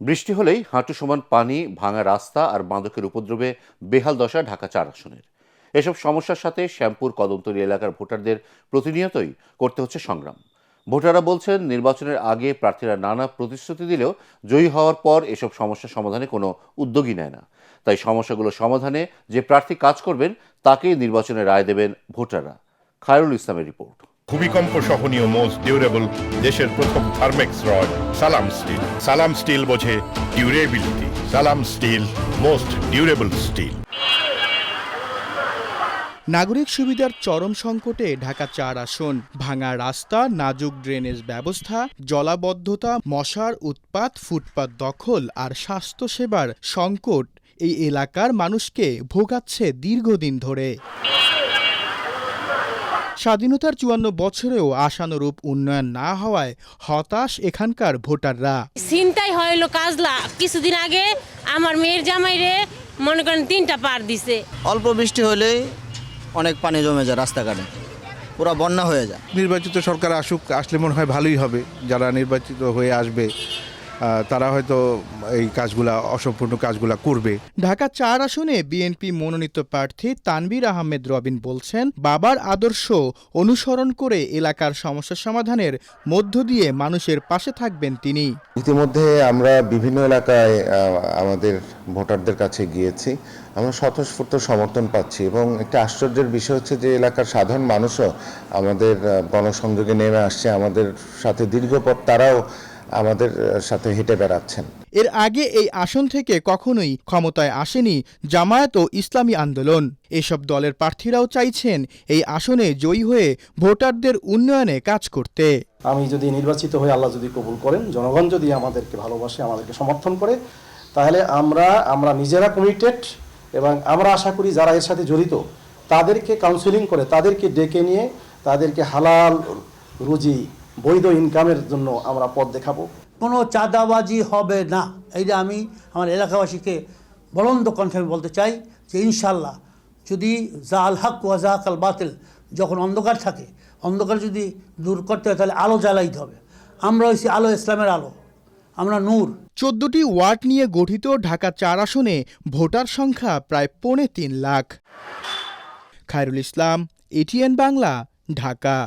বৃষ্টি হলেই হাঁটু সমান পানি, ভাঙা রাস্তা আর মাদকের উপদ্রবে বেহাল দশা ঢাকা-৪ আসনের। এসব সমস্যার সাথে শ্যামপুর কদমতলী এলাকার ভোটারদের প্রতিনিয়তই করতে হচ্ছে সংগ্রাম। ভোটাররা বলছেন, নির্বাচনের আগে প্রার্থীরা নানা প্রতিশ্রুতি দিলেও জয়ী হওয়ার পর এসব সমস্যা সমাধানে কোনো উদ্যোগই নেয় না। তাই সমস্যাগুলো সমাধানে যে প্রার্থী কাজ করবেন তাকেই নির্বাচনে রায় দেবেন ভোটাররা। খায়রুল ইসলামের রিপোর্ট। ভূমিকম্প সহনীয় মোস্ট ডিউরেবল দেশের প্রথম থার্মেক্স রড সালাম স্টিল। সালাম স্টিল বোঝে ডিউরেবিলিটি। সালাম স্টিল, মোস্ট ডিউরেবল স্টিল। নাগরিক সুবিধার চরম সংকটে ঢাকা-৪ আসন। ভাঙা রাস্তা, নাজুক ড্রেনেজ ব্যবস্থা, জলাবদ্ধতা, মশার উৎপাত, ফুটপাত দখল আর স্বাস্থ্যসেবার সংকট এই এলাকার মানুষকে ভোগাচ্ছে দীর্ঘদিন ধরে। স্বাধীনতার ৫৪ বছরেও আশানুরূপ উন্নয়ন না হওয়ায় হতাশ এখানকার ভোটাররা। চিন্তাই হইল কাজলা কিছুদিন আগে আমার মেয়ের জামাইরে মনে করেন ৩টা পার দিছে। অল্প বৃষ্টি হলেই অনেক পানি জমে যায়, রাস্তাঘাটে পুরো বন্যা হয়ে যায়। নির্বাচিত সরকার আসলে মনে হয় ভালোই হবে। যারা নির্বাচিত হয়ে আসবে তারা হয়তো এই কাজগুলা, অসম্পূর্ণ কাজগুলা করবে। ঢাকা-৪ আসনে বিএনপি মনোনীত প্রার্থী তানভীর আহমেদ রবিন বলছেন, বাবার আদর্শ অনুসরণ করে এলাকার সমস্যা সমাধানের মধ্য দিয়ে মানুষের পাশে থাকবেন তিনি। ইতিমধ্যে আমরা বিভিন্ন এলাকায় আমাদের ভোটারদের কাছে গিয়েছি। আমরা স্বতঃস্ফূর্ত সমর্থন পাচ্ছি এবং একটা আশ্চর্যের বিষয় হচ্ছে যে এলাকার সাধারণ মানুষও আমাদের গণসংযোগে নেমে আসছে। আমাদের সাথে দীর্ঘ পথ তারাও আমাদের সাথে হেঁটে বেড়াচ্ছেন। এর আগে এই আসন থেকে কখনোই ক্ষমতায় আসেনি জামায়াত ও ইসলামী আন্দোলন। এসব দলের প্রার্থীরাও চাইছেন এই আসনে জয়ী হয়ে ভোটারদের উন্নয়নে কাজ করতে। আমি যদি নির্বাচিত হয়ে আল্লাহ যদি কবুল করেন, জনগণ যদি আমাদেরকে ভালোবাসে, আমাদেরকে সমর্থন করে, তাহলে আমরা নিজেরা কমিটেড এবং আমরা আশা করি যারা এর সাথে জড়িত তাদেরকে কাউন্সিলিং করে, তাদেরকে ডেকে নিয়ে তাদেরকে হালাল রুজি, বৈধ ইনকামের জন্য আমরা পথ দেখাবো। কোনো চাঁদাবাজি হবে না, এইটা আমি আমার এলাকাবাসীকে বলন্দ কণ্ঠে বলতে চাই যে ইনশাল্লাহ যদি জাল হক ওয়া জাহাকাল বাতিল, যখন অন্ধকার থাকে, অন্ধকার যদি দূর করতে হয় তাহলে আলো জ্বালাইতে হবে। আমরা হইছি আলো, ইসলামের আলো, আমরা নূর। ১৪টি ওয়ার্ড নিয়ে গঠিত ঢাকা-৪ আসনে ভোটার সংখ্যা প্রায় ৩.৫ লাখ। খায়রুল ইসলাম, এটিএন বাংলা, ঢাকা।